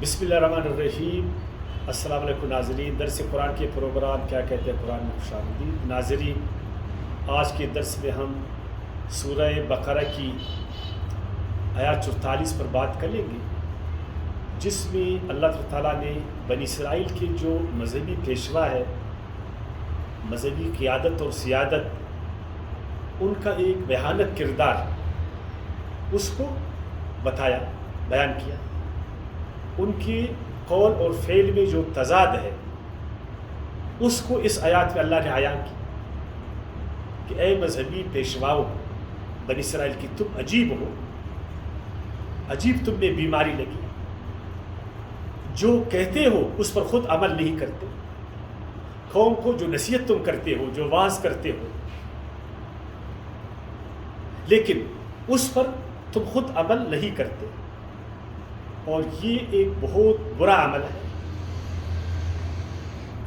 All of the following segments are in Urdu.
بسم اللہ الرحمن الرحیم۔ السلام علیکم ناظرین، درس قرآن کے پروگرام کیا کہتے ہیں قرآن میں خوش آمدید۔ ناظرین، آج کے درس میں ہم سورہ بقرہ کی آیات 44 پر بات کریں گے، جس میں اللہ تعالیٰ نے بنی اسرائیل کے جو مذہبی پیشوا ہے، مذہبی قیادت اور سیادت، ان کا ایک بھیانک کردار اس کو بتایا، بیان کیا۔ ان کے قول اور فعل میں جو تضاد ہے اس کو اس آیات میں اللہ نے عیاں کی کہ اے مذہبی پیشواؤں بنی اسرائیل کی، تم عجیب ہو، عجیب تم میں بیماری لگی، جو کہتے ہو اس پر خود عمل نہیں کرتے، قوم کو جو نصیحت تم کرتے ہو، جو واعظ کرتے ہو، لیکن اس پر تم خود عمل نہیں کرتے، اور یہ ایک بہت برا عمل ہے۔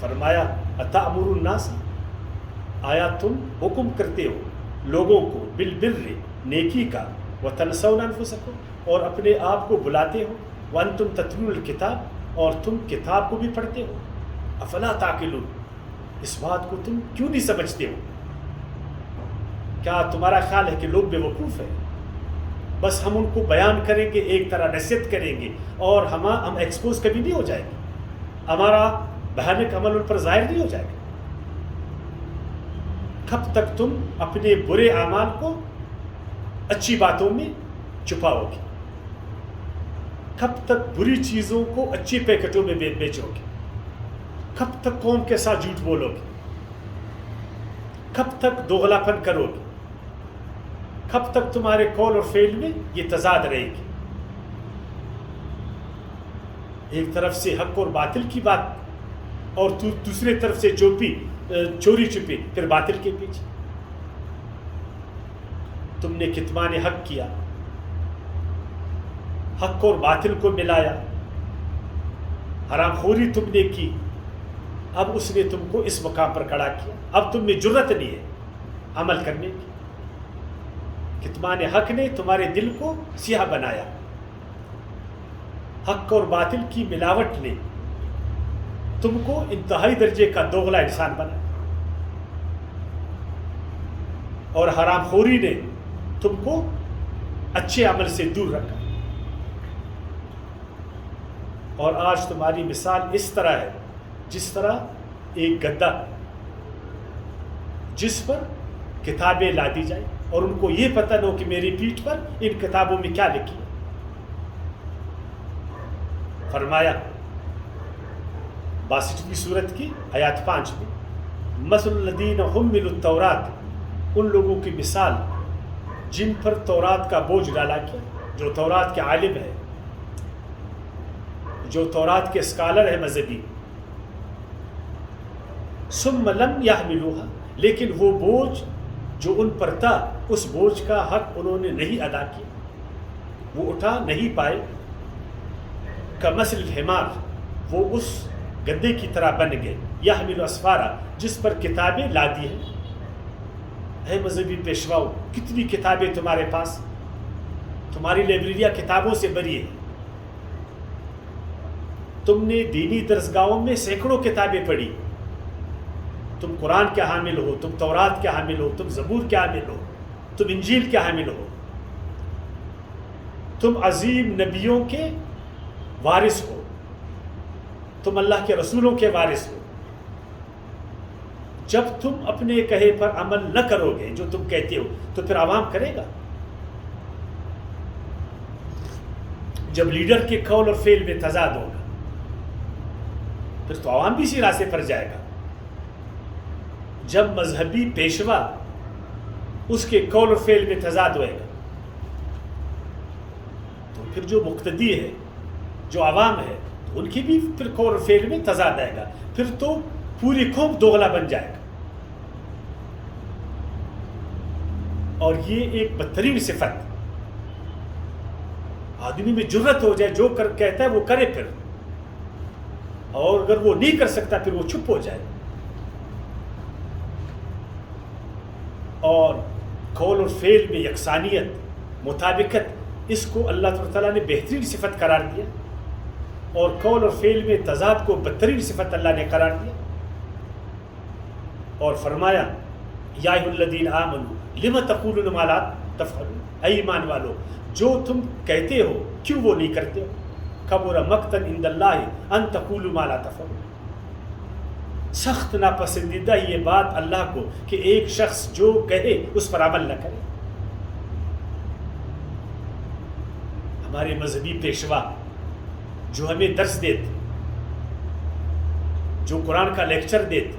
فرمایا اتأمر الناس، آیا تم حکم کرتے ہو لوگوں کو بالبر، نیکی کا، وتنسون انفسکم، اور اپنے آپ کو بلاتے ہو، وانتم تتلون الکتاب، اور تم کتاب کو بھی پڑھتے ہو، افلا تعقلون، اس بات کو تم کیوں نہیں سمجھتے ہو؟ کیا تمہارا خیال ہے کہ لوگ بے وقوف ہیں؟ بس ہم ان کو بیان کریں گے، ایک طرح نصیحت کریں گے، اور ہم ایکسپوز کبھی نہیں ہو جائیں گے، ہمارا بھیانک عمل ان پر ظاہر نہیں ہو جائے گا۔ کب تک تم اپنے برے اعمال کو اچھی باتوں میں چھپاؤ گے؟ کب تک بری چیزوں کو اچھی پیکٹوں میں بیچو گے؟ کب تک قوم کے ساتھ جھوٹ بولو گے؟ کب تک دوغلاپن کرو گے؟ کب تک تمہارے قول اور فعل میں یہ تضاد رہے گی؟ ایک طرف سے حق اور باطل کی بات، اور دوسری طرف سے چوری چھپی پھر باطل کے پیچھے۔ تم نے کتمان حق کیا، حق اور باطل کو ملایا، حرام خوری تم نے کی، اب اس نے تم کو اس مقام پر کھڑا کیا، اب تم میں جرت نہیں ہے عمل کرنے کی۔ کتمان حق نے تمہارے دل کو سیاہ بنایا، حق اور باطل کی ملاوٹ نے تم کو انتہائی درجے کا دوغلا انسان بنایا، اور حرام خوری نے تم کو اچھے عمل سے دور رکھا، اور آج تمہاری مثال اس طرح ہے جس طرح ایک گدھا جس پر کتابیں لا دی جائیں اور ان کو یہ پتہ نہ ہو کہ میری پیٹھ پر ان کتابوں میں کیا لکھی ہے۔ فرمایا 62ویں سورت کی آیات 5 میں، مثل الذین حملوا التوراۃ، ان لوگوں کی مثال جن پر تورات کا بوجھ ڈالا گیا، جو تورات کے عالم ہے، جو تورات کے اسکالر ہے مذہبی، ثم لم یحملوها، لیکن وہ بوجھ جو ان پر تھا اس بوجھ کا حق انہوں نے نہیں ادا کیا، وہ اٹھا نہیں پائے، کمثل الحمار، وہ اس گدھے کی طرح بن گئے، یحمل اسفارا، جس پر کتابیں لادی ہیں۔ اے مذہبی پیشواؤ، کتنی کتابیں تمہارے پاس، تمہاری لائبریریاں کتابوں سے بھری ہے، تم نے دینی درسگاہوں میں سینکڑوں کتابیں پڑھی، تم قرآن کے حامل ہو، تم تورات کے حامل ہو، تم زبور کے حامل ہو، تم انجیل کے حامل ہو، تم عظیم نبیوں کے وارث ہو، تم اللہ کے رسولوں کے وارث ہو۔ جب تم اپنے کہے پر عمل نہ کرو گے جو تم کہتے ہو تو پھر عوام کرے گا؟ جب لیڈر کے قول اور فعل میں تضاد ہوگا پھر تو عوام بھی اسی راستے پر جائے گا۔ جب مذہبی پیشوا اس کے قول اور فعل میں تضاد ہوئے گا تو پھر جو مقتدی ہے، جو عوام ہے، تو ان کی بھی پھر قول اور فعل میں تضاد آئے گا، پھر تو پوری قوم دوغلا بن جائے گا۔ اور یہ ایک بدترین صفت، آدمی میں جرت ہو جائے، جو کہتا ہے وہ کرے، پھر اور اگر وہ نہیں کر سکتا پھر وہ چپ ہو جائے، اور قول اور فعل میں یکسانیت، مطابقت، اس کو اللہ تعالیٰ نے بہترین صفت قرار دیا۔ اور قول اور فعل میں تضاد کو بدترین صفت اللہ نے قرار دیا اور فرمایا یا ایھا الذین آمنوا لم تقولون ما لا تفعلون، اے ایمان والو جو تم کہتے ہو کیوں وہ نہیں کرتے ہو، کبر مقتا عند اللہ ان تقولوا ما لا تفعلون، سخت ناپسندیدہ یہ بات اللہ کو کہ ایک شخص جو کہے اس پر عمل نہ کرے۔ ہمارے مذہبی پیشوا جو ہمیں درس دیتے، جو قرآن کا لیکچر دیتے،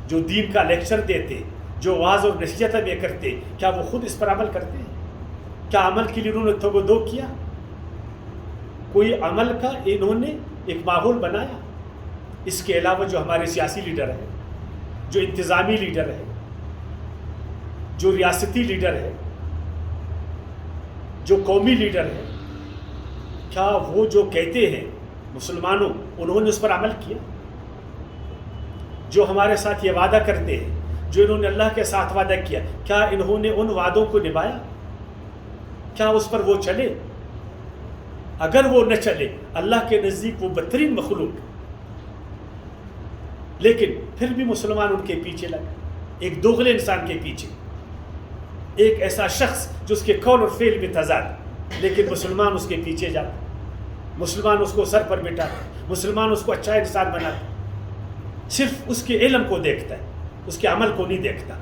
جو دین کا لیکچر دیتے، جو واعظ اور نصیحت ہمیں کرتے، کیا وہ خود اس پر عمل کرتے ہیں؟ کیا عمل کے لیے انہوں نے توبہ دو کیا؟ کوئی عمل کا انہوں نے ایک ماحول بنایا؟ اس کے علاوہ جو ہمارے سیاسی لیڈر ہیں، جو انتظامی لیڈر ہیں، جو ریاستی لیڈر ہیں، جو قومی لیڈر ہیں، کیا وہ جو کہتے ہیں مسلمانوں انہوں نے اس پر عمل کیا؟ جو ہمارے ساتھ یہ وعدہ کرتے ہیں، جو انہوں نے اللہ کے ساتھ وعدہ کیا، کیا انہوں نے ان وعدوں کو نبھایا؟ کیا اس پر وہ چلے؟ اگر وہ نہ چلے اللہ کے نزدیک وہ بدترین مخلوق، لیکن پھر بھی مسلمان ان کے پیچھے لگے، ایک دوغلے انسان کے پیچھے، ایک ایسا شخص جو اس کے قول اور فعل میں تضاد، لیکن مسلمان اس کے پیچھے جاتا، مسلمان اس کو سر پر بٹھاتا، مسلمان اس کو اچھا انسان بناتا، صرف اس کے علم کو دیکھتا ہے، اس کے عمل کو نہیں دیکھتا۔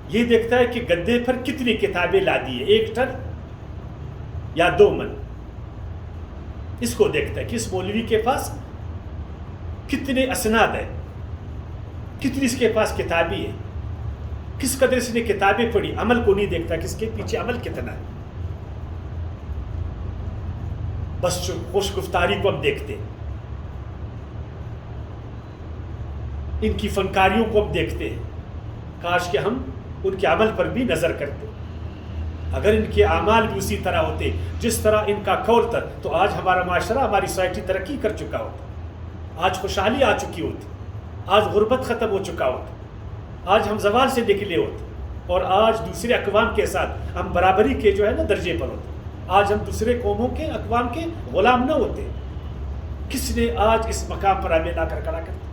یہ دیکھتا ہے کہ گدے پر کتنی کتابیں لا دی ہے، 1 ٹن یا 2 من، اس کو دیکھتا ہے کہ اس مولوی کے پاس کتنے اسناد ہیں، کتنی اس کے پاس کتابیں ہیں، کس قدر اس نے کتابیں پڑھی، عمل کو نہیں دیکھتا کہ اس کے پیچھے عمل کتنا ہے۔ بس خوش گفتاری کو ہم دیکھتے ہیں، ان کی فنکاریوں کو ہم دیکھتے ہیں، کاش کہ ہم ان کے عمل پر بھی نظر کرتے۔ اگر ان کے اعمال بھی اسی طرح ہوتے جس طرح ان کا قول تھا تو آج ہمارا معاشرہ، ہماری سوسائٹی ترقی کر چکا ہوتا، آج خوشحالی آ چکی ہوتی، آج غربت ختم ہو چکا ہوتا، آج ہم زوال سے نکلے ہوتے، اور آج دوسرے اقوام کے ساتھ ہم برابری کے جو ہے نا درجے پر ہوتے، آج ہم دوسرے قوموں کے اقوام کے غلام نہ ہوتے۔ کس نے آج اس مقام پر ہمیں لا کر کھڑا کرتا؟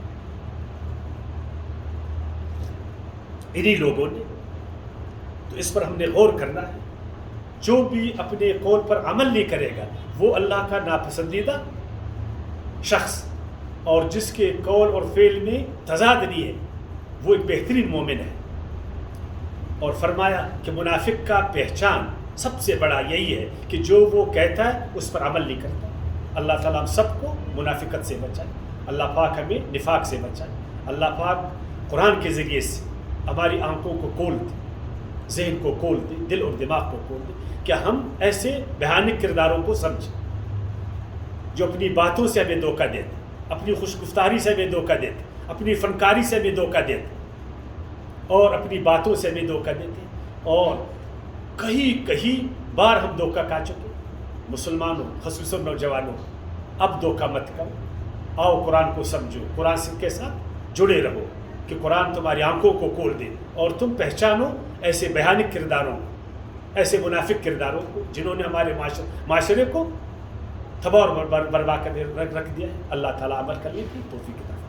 انہی لوگوں نے۔ تو اس پر ہم نے غور کرنا ہے، جو بھی اپنے قول پر عمل نہیں کرے گا وہ اللہ کا ناپسندیدہ شخص، اور جس کے قول اور فعل میں تضاد نہیں ہے وہ ایک بہترین مومن ہے۔ اور فرمایا کہ منافق کا پہچان سب سے بڑا یہی ہے کہ جو وہ کہتا ہے اس پر عمل نہیں کرتا۔ اللہ تعالیٰ ہم سب کو منافقت سے بچائے، اللہ پاک ہمیں نفاق سے بچائے، اللہ پاک قرآن کے ذریعے سے ہماری آنکھوں کو کھول دے، ذہن کو کھول دے، دل اور دماغ کو کھول دے کہ ہم ایسے بھیانک کرداروں کو سمجھیں جو اپنی باتوں سے ہمیں دھوکہ دیتے، اپنی خوش گفتاری سے ہمیں دھوکہ دیتے، اپنی فنکاری سے ہمیں دھوکہ دیتے، اور اپنی باتوں سے ہمیں دھوکہ دیتے، اور کہیں بار ہم دھوکہ کھا چکے۔ مسلمانوں خصوصاً نوجوانوں، اب دھوکہ مت کرو، آؤ قرآن کو سمجھو، قرآن کے ساتھ جڑے رہو کہ قرآن تمہاری آنکھوں کو کھول دے اور تم پہچانو ایسے بھیانک کرداروں کو، ایسے منافق کرداروں کو جنہوں نے ہمارے معاشرے کو تباہ اور برباد کر رکھ دیا ہے۔ اللہ تعالیٰ عمل کرنے کی توفیق عطا فرمائے۔